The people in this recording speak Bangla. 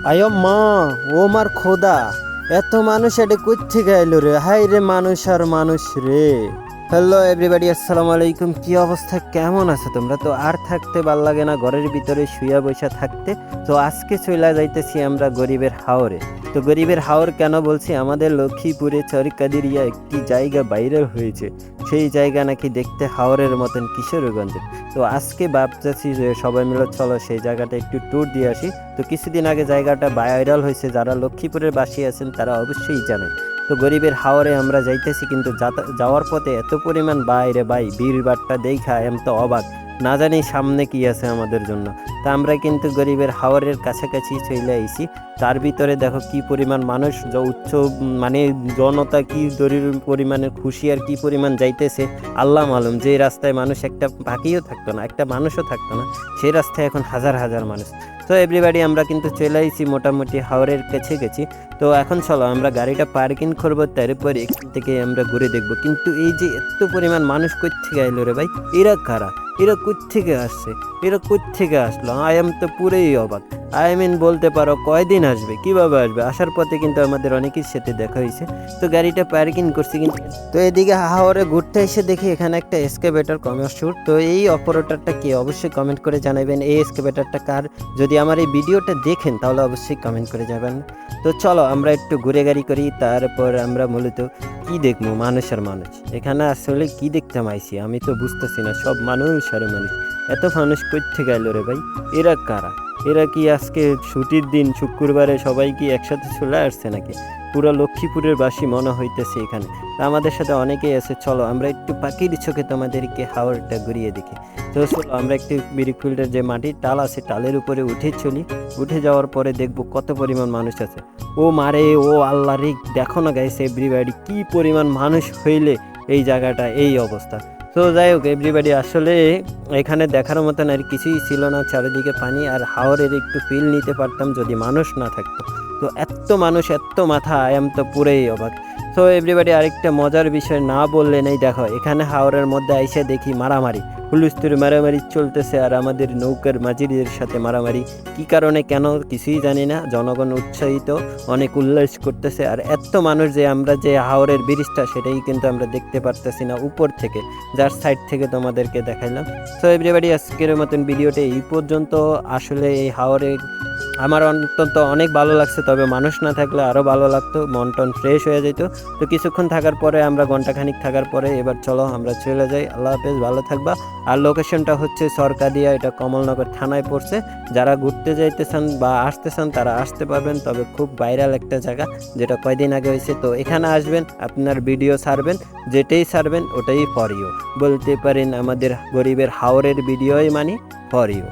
আয়ো মা, ও মার খোদা, এত মানুষ এটা কোত্থেকে এলো রে? হাই রে মানুষ আর মানুষ রে। হ্যালো এভরিবাডি, আসসালামু আলাইকুম। কি অবস্থা, কেমন আছো তোমরা? তো আর থাকতে ভাল লাগে না ঘরের ভিতরে শুয়া বসা থাকতে। তো আজকে চলে যাইতেছি আমরা গরিবের হাওরে। তো গরিবের হাওর কেন বলছি, আমাদের লক্ষ্মীপুরে চরকাদিরিয়া একটি জায়গা ভাইরাল হয়েছে। সেই জায়গা নাকি দেখতে হাওরের মতন কিশোরগঞ্জের। তো আজকে ভাবতেছি যে সবাই মিলে চলো সেই জায়গাটা একটু ট্যুর দিয়ে আসি। তো কিছুদিন আগে জায়গাটা ভাইরাল হয়েছে, যারা লক্ষ্মীপুরের বাসী আছেন তারা অবশ্যই জানেন। তো গরিবের হাওরে আমরা যাইতেছি, কিন্তু যাওয়ার পথে এত পরিমাণ বাইরে ভিড় বাট্টা দেখা এম তো অবাক, না জানি সামনে কি আছে আমাদের জন্য। তা আমরা কিন্তু গরিবের হাওরের কাছাকাছি চলে আইছি। তার ভিতরে দেখো কি পরিমাণ মানুষ, উচ্চ মানে জনতা কি পরিমাণের খুশি আর কি পরিমাণ যাইতেছে আল্লাহ মালুম। যে রাস্তায় মানুষ একটা পাখিও থাকতো না, একটা মানুষও থাকতো না, সেই রাস্তায় এখন হাজার হাজার মানুষ। তো এভরিবাডি আমরা কিন্তু চলে আইছি মোটামুটি হাওরের কাছে গেছি। তো এখন চলো আমরা গাড়িটা পার্কিং করবো, তারপর এখান থেকে আমরা ঘুরে দেখবো। কিন্তু এই যে এত পরিমাণ মানুষ কোত্থেকে এলো রে ভাই? এরা কারা? এরা কোত্থেকে আসছে? এরা কোত্থেকে আসলো? আই এম তো পুরোই অবাক। আই মিন বলতে পারো কয়দিন আসবে, কিভাবে আসবে? আসার পথে কিন্তু আমাদের অনেকের সাথে দেখা হয়েছে। তো গাড়িটা পার্কিং করছি কিন্তু। তো এদিকে হাওরে ঘুরতে এসে দেখি এখানে একটা এসকেভেটর কমার্শিয়াল। তো এই অপারেটরটা কে, অবশ্যই কমেন্ট করে জানাবেন এই এসকেভেটরটা কার। যদি আমার এই ভিডিওটা দেখেন তাহলে অবশ্যই কমেন্ট করে যাবেন। তো চলো আমরা একটু ঘুরে গাড়ি করি, তারপর আমরা মূলত কি দেখবো? মানুষ আর মানুষ। এখানে আসলে কি দেখতাম আইছি আমি তো বুঝতেছি না, সব মানুষ আর মানুষ। এত মানুষ কোত্থেকে এলো রে ভাই? এরা কারা? এরা কি আজকে ছুটির দিন শুক্রবারে সবাই কি একসাথে চলে আসছে নাকি? পুরো লক্ষ্মীপুরের বাসী মনে হইতেছে এখানে। তা আমাদের সাথে অনেকেই আছে, চলো আমরা একটু পাখির চোখে তোমাদেরকে হাওরটা ঘুরিয়ে দেখি। তো চলো আমরা একটু বিরিকফিল্ডের যে মাটির টাল আছে টালের উপরে উঠে চলি। উঠে যাওয়ার পরে দেখবো কত পরিমাণ মানুষ আছে। ও মারে, ও আল্লাহ রে, দেখো না গাইস এভরিবাডি কি পরিমাণ মানুষ হইলে এই জায়গাটা এই অবস্থা। তো যাই হোক এভরিবাডি, আসলে এখানে দেখার মতন আর কিছুই ছিল না, চারিদিকে পানি। আর হাওরের একটু ফিল নিতে পারতাম যদি মানুষ না থাকতো। তো এত মানুষ, এত মাথা, আই এম তো পুরোই অবাক। তো এভরিবাডি, আরেকটা মজার বিষয় না বললে নেই, দেখো এখানে হাওরের মধ্যে আইসে দেখি মারামারি, হুলস্থুল মারামারি চলতেছে। আর আমাদের নৌকার মাঝিদের সাথে মারামারি, কি কারণে কেন কিছুই জানি না। জনগণ উৎসাহিত, অনেক উল্লাস করতেছে। আর এত মানুষ যে আমরা যে হাওরের ব্রিজটা সেটাই কিন্তু আমরা দেখতে পারতেছি না উপর থেকে, যার সাইড থেকে তোমাদেরকে দেখাইলাম। সো এভরিবাডি, আজকের মতন ভিডিওটা এই পর্যন্ত। আসলে এই হাওরে আমার অন্তত অনেক ভালো লাগছে, তবে মানুষ না থাকলে আরও ভালো লাগতো, মন টন ফ্রেশ হয়ে যেত। তো কিছুক্ষণ থাকার পরে আমরা ঘন্টাখানিক থাকার পরে এবার চলো আমরা চলে যাই। আল্লাহ হাফেজ, ভালো থাকবা। আর লোকেশনটা হচ্ছে সরকারিয়া, এটা কমলনগর থানায় পড়ছে। যারা ঘুরতে যাইতেছেন বা আসতেছেন তারা আসতে পারবেন, তবে খুব ভাইরাল একটা জায়গা, যেটা কয়দিন আগে হয়েছে। তো এখানে আসবেন, আপনার ভিডিও ছাড়বেন, যেটাই ছাড়বেন ওটাই ফর ইউ। বলতে পারেন আমাদের গরিবের হাওরের ভিডিওই মানি ফর ইউ।